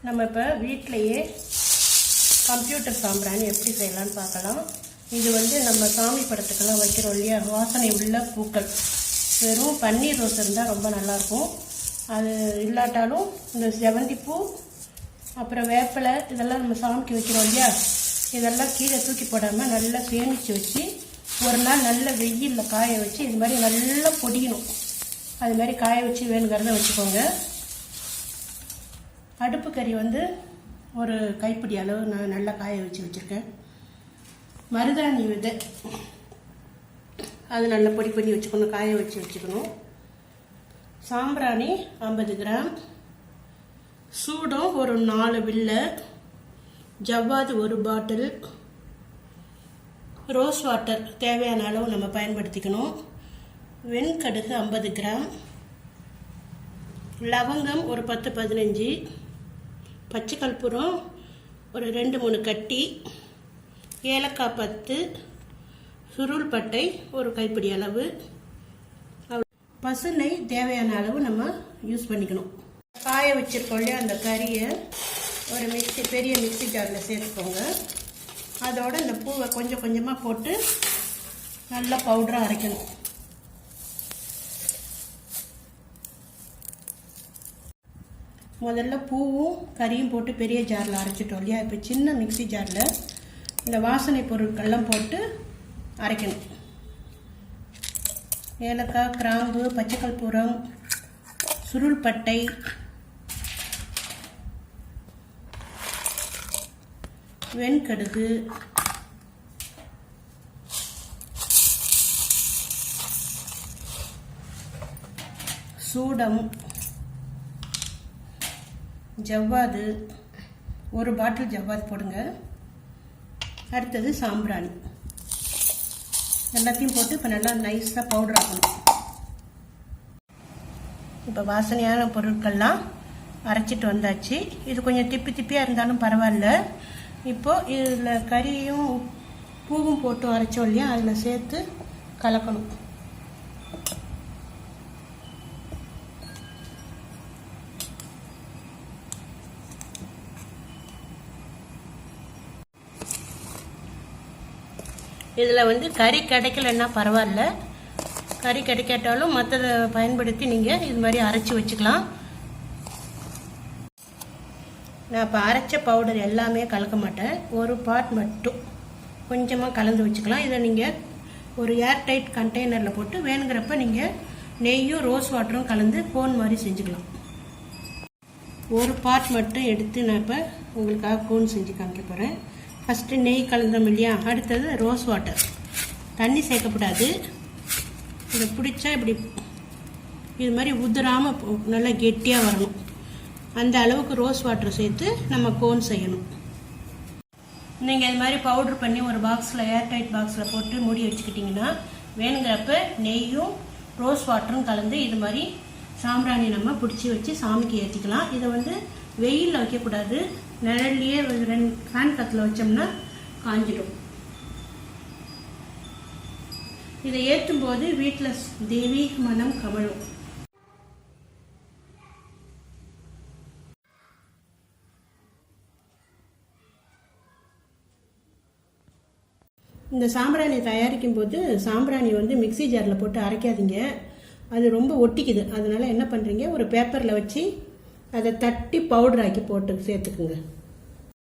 நம்ம இப்போ வீட்டிலையே கம்ப்யூட்டர் சாம்பிராணி எப்படி செய்யலான்னு பார்க்கலாம். இது நம்ம சாமி படத்துக்கெல்லாம் வைக்கிறோம் இல்லையா, வாசனை உள்ள பூக்கள். வெறும் பன்னீர் ரோஸ் இருந்தால் ரொம்ப நல்லாயிருக்கும். அது இல்லாட்டாலும் இந்த செவந்திப்பூ, அப்புறம் வேப்பிலை, இதெல்லாம் நம்ம சாமிக்கு வைக்கிறோம் இல்லையா, இதெல்லாம் கீழே தூக்கி போடாமல் நல்லா சேமித்து வச்சு ஒரு நாள் நல்ல வெயிலில் காய வச்சு இது மாதிரி நல்லா பொடியணும். அது மாதிரி காய வச்சு வேணுங்கிறத வச்சுக்கோங்க. அடுப்பு கறி ஒரு கைப்பிடி அளவு நான் நல்லா காய வச்சுருக்கேன். மருதாணி விதை அது நல்லா பொடி பண்ணி வச்சுக்கணும், காய வச்சுக்கணும். சாம்பிராணி 50 கிராம், சூடம் ஒரு 4 வில்லை, ஜவ்வாது 1 பாட்டில், ரோஸ் வாட்டர் தேவையான அளவு நம்ம பயன்படுத்திக்கணும். வெண்கடுகு 50 கிராம், லவங்கம் ஒரு 10-15, பச்சை கற்பூரம் ஒரு 2-3 கட்டி, ஏலக்காய் 10, சுருள் பட்டை ஒரு கைப்பிடி அளவு, பசுனை தேவையான அளவு நம்ம யூஸ் பண்ணிக்கணும். காய வச்சிருக்கோம் இல்லையா, அந்த கறியை ஒரு பெரிய மிக்சி ஜாரில் சேர்த்துக்கோங்க. அதோட இந்த பூவை கொஞ்சம் கொஞ்சமாக போட்டு நல்லா பவுடராக அரைக்கணும். முதல்ல பூவும் கறியும் போட்டு பெரிய ஜாரில் அரைச்சிட்டோம் இல்லையா, இப்போ சின்ன மிக்சி ஜாரில் இந்த வாசனை பொருட்கள்லாம் போட்டு அரைக்கணும். ஏலக்காய், கிராம்பு, பச்சை கற்பூரம், சுருள் பட்டை, வெண்கடுகு, சூடம், ஜவ்வாது 1 பாட்டில் ஜவ்வாது போடுங்க. அடுத்தது சாம்பிராணி எல்லாத்தையும் போட்டு இப்போ நல்லா நைஸாக பவுடர் ஆகணும். இப்போ வாசனையான பொருட்கள்லாம் அரைச்சிட்டு வந்தாச்சு. இது கொஞ்சம் திப்பியாக இருந்தாலும் பரவாயில்ல. இப்போது இதில் கறியும் பூவும் போட்டு அரைச்சோம் இல்லையா, அதில் சேர்த்து கலக்கணும். இதில் கறி கிடைக்கலன்னா பரவாயில்ல, கறி கிடைக்காட்டாலும் மற்றதை பயன்படுத்தி நீங்கள் இது மாதிரி அரைச்சி வச்சுக்கலாம். நான் இப்போ அரைச்ச பவுடர் எல்லாமே கலக்க மாட்டேன், ஒரு பார்ட் மட்டும் கொஞ்சமாக கலந்து வச்சுக்கலாம். இதை நீங்கள் ஒரு ஏர்டைட் கண்டெய்னரில் போட்டு வேணுங்கிறப்ப நீங்கள் நெய்யும் ரோஸ் வாட்டரும் கலந்து கோன் மாதிரி செஞ்சுக்கலாம். ஒரு பார்ட் மட்டும் எடுத்து நான் இப்போ உங்களுக்காக கோன் செஞ்சு காமிக்க போகிறேன். ஃபஸ்ட்டு நெய் கலந்தோம் இல்லையா, அடுத்தது ரோஸ் வாட்டர். தண்ணி சேர்க்கக்கூடாது. இதை பிடிச்சா இப்படி இது மாதிரி உதிராமல் நல்லா கெட்டியாக வரணும். அந்த அளவுக்கு ரோஸ் வாட்டர் சேர்த்து நம்ம கோன் செய்யணும். நீங்கள் இது மாதிரி பவுட்ரு பண்ணி ஒரு பாக்ஸில் ஏர்டைட் பாக்ஸில் போட்டு மூடி வச்சுக்கிட்டிங்கன்னா வேணுங்கிறப்ப நெய்யும் ரோஸ் வாட்டரும் கலந்து இது மாதிரி சாம்பிராணி நம்ம பிடிச்சி வச்சு சாமிக்கு ஏற்றிக்கலாம். இதை வெயிலில் வைக்கக்கூடாது, நிழல்லையே 2 ஃபேன் காற்றுல வச்சோம்னா காஞ்சிடும். இதை ஏற்றும் போது வீட்டில் தெய்வீக மனம் கமழும். இந்த சாம்பிராணி தயாரிக்கும் போது சாம்பிராணி மிக்சி ஜாரில் போட்டு அரைக்காதீங்க, அது ரொம்ப ஒட்டிக்குது. அதனால என்ன பண்ணுறீங்க, ஒரு பேப்பரில் வச்சு அதை தட்டி பவுடர் ஆக்கி போட்டு சேர்த்துக்குங்க.